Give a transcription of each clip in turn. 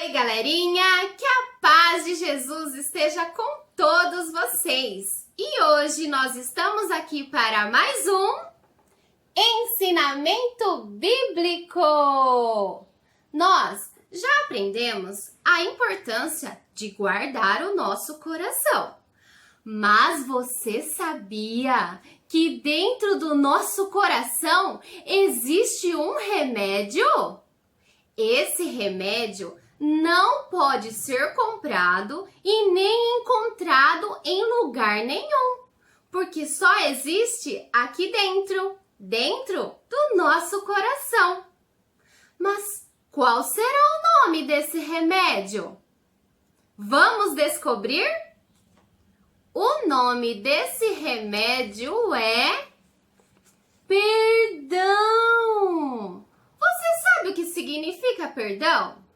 Oi, galerinha! Que a paz de Jesus esteja com todos vocês! E hoje nós estamos aqui para mais um ensinamento bíblico! Nós já aprendemos a importância de guardar o nosso coração. Mas você sabia que dentro do nosso coração existe um remédio? Esse remédio não pode ser comprado e nem encontrado em lugar nenhum, porque só existe aqui dentro do nosso coração. Mas qual será o nome desse remédio? Vamos descobrir? O nome desse remédio é perdão. Você sabe o que significa perdão?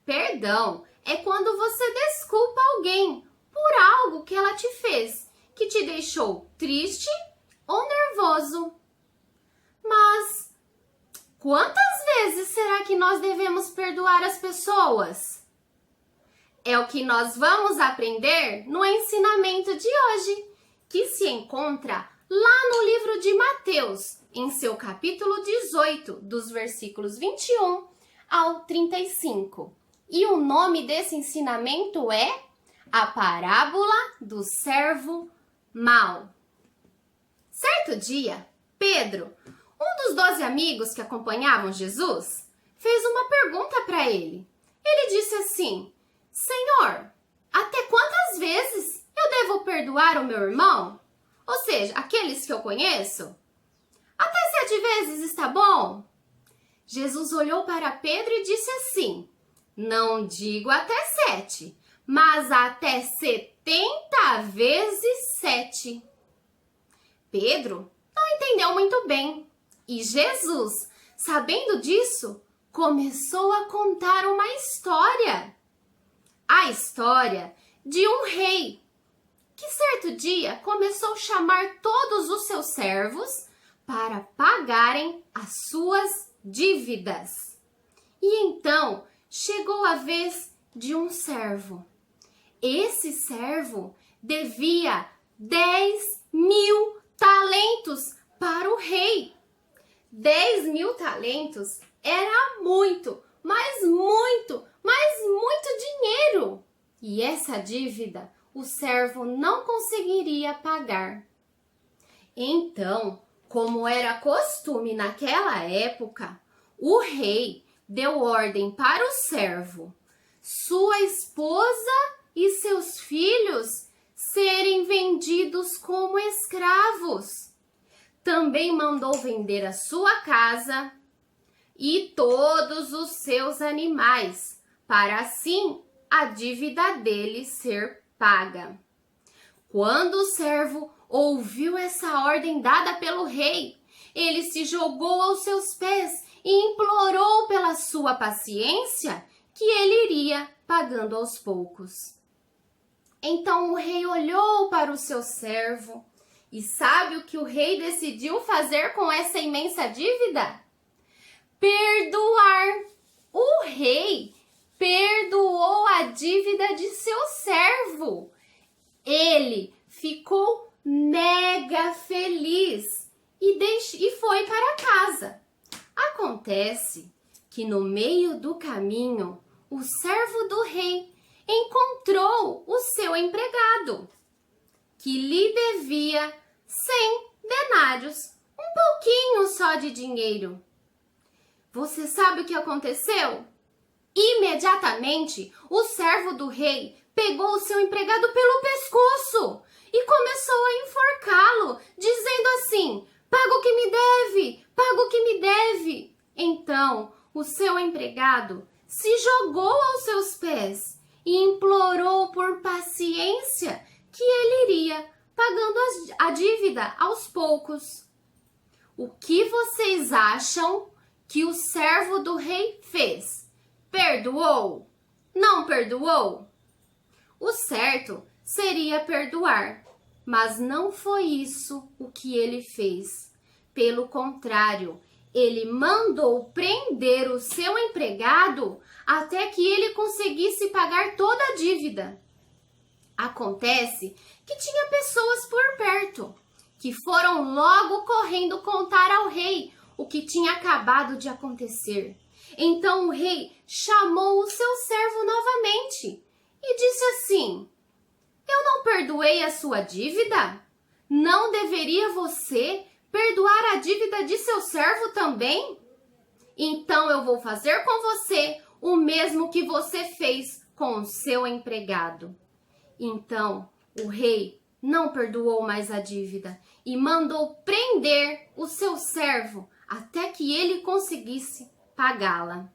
Perdão é quando você desculpa alguém por algo que ela te fez, que te deixou triste ou nervoso. Mas quantas vezes será que nós devemos perdoar as pessoas? É o que nós vamos aprender no ensinamento de hoje, que se encontra lá no livro de Mateus, em seu capítulo 18, dos versículos 21 ao 35. E o nome desse ensinamento é a parábola do servo mau. Certo dia, Pedro, um dos 12 amigos que acompanhavam Jesus, fez uma pergunta para ele. Ele disse assim: Senhor, até quantas vezes eu devo perdoar o meu irmão? Ou seja, aqueles que eu conheço? Até 7 vezes está bom? Jesus olhou para Pedro e disse assim: não digo até 7, mas até 70 vezes 7. Pedro não entendeu muito bem. E Jesus, sabendo disso, começou a contar uma história. A história de um rei que certo dia começou a chamar todos os seus servos para pagarem as suas dívidas. E então chegou a vez de um servo. Esse servo devia 10.000 talentos para o rei. 10.000 talentos era muito, mas muito dinheiro. E essa dívida o servo não conseguiria pagar. Então, como era costume naquela época, o rei deu ordem para o servo, sua esposa e seus filhos serem vendidos como escravos. Também mandou vender a sua casa e todos os seus animais, para assim a dívida dele ser paga. Quando o servo ouviu essa ordem dada pelo rei, ele se jogou aos seus pés e implorou pela sua paciência que ele iria pagando aos poucos. Então o rei olhou para o seu servo e sabe o que o rei decidiu fazer com essa imensa dívida? Perdoar. O rei perdoou a dívida de seu servo. Ele ficou mega feliz e foi para casa. Acontece que no meio do caminho, o servo do rei encontrou o seu empregado, que lhe devia 100 denários, um pouquinho só de dinheiro. Você sabe o que aconteceu? Imediatamente, o servo do rei pegou o seu empregado pelo pescoço e começou a enforcá-lo, dizendo assim: paga o que me deve, paga o que me deve. Então, o seu empregado se jogou aos seus pés e implorou por paciência que ele iria pagando a dívida aos poucos. O que vocês acham que o servo do rei fez? Perdoou? Não perdoou? O certo seria perdoar, mas não foi isso o que ele fez. Pelo contrário, Ele mandou prender o seu empregado até que ele conseguisse pagar toda a dívida. Acontece que tinha pessoas por perto que foram logo correndo contar ao rei o que tinha acabado de acontecer. Então o rei chamou o seu servo novamente e disse assim: eu não perdoei a sua dívida? Não deveria você perdoar a dívida de seu servo também? Então eu vou fazer com você o mesmo que você fez com o seu empregado. Então o rei não perdoou mais a dívida e mandou prender o seu servo até que ele conseguisse pagá-la.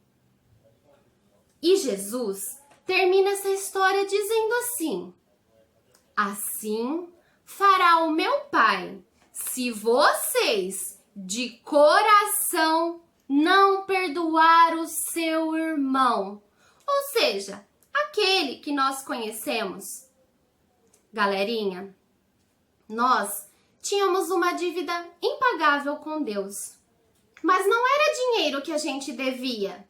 E Jesus termina essa história dizendo assim: assim fará o meu Pai, se vocês de coração não perdoar o seu irmão, ou seja, aquele que nós conhecemos. Galerinha, nós tínhamos uma dívida impagável com Deus, mas não era dinheiro que a gente devia.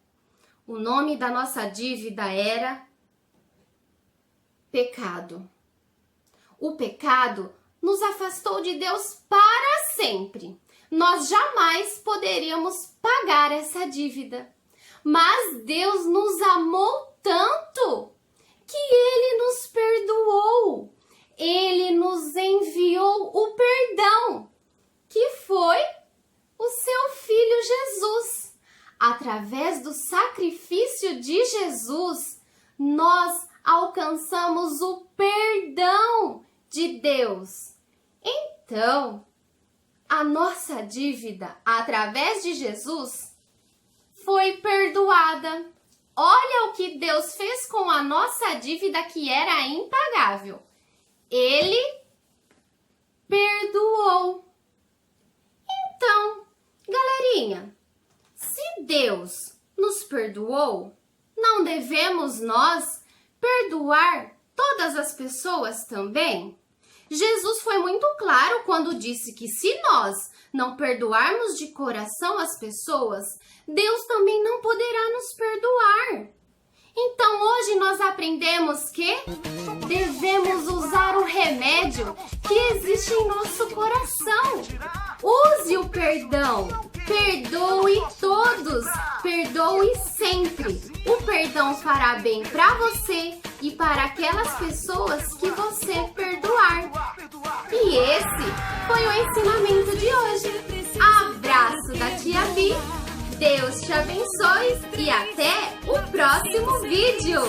O nome da nossa dívida era pecado. O pecado nos afastou de Deus para sempre. Nós jamais poderíamos pagar essa dívida. Mas Deus nos amou tanto que Ele nos perdoou. Ele nos enviou o perdão, que foi o seu Filho Jesus. Através do sacrifício de Jesus, nós alcançamos o perdão de Deus. Então, a nossa dívida, através de Jesus, foi perdoada. Olha o que Deus fez com a nossa dívida que era impagável. Ele perdoou. Então, galerinha, se Deus nos perdoou, não devemos nós perdoar todas as pessoas também? Jesus foi muito claro quando disse que se nós não perdoarmos de coração as pessoas, Deus também não poderá nos perdoar. Então hoje nós aprendemos que devemos usar o remédio que existe em nosso coração. Use o perdão. Perdoe todos. Perdoe sempre. O perdão fará bem para você e para aquelas pessoas que você perdoar. E esse foi o ensinamento de hoje. Abraço da Tia Bi. Deus te abençoe e até o próximo vídeo!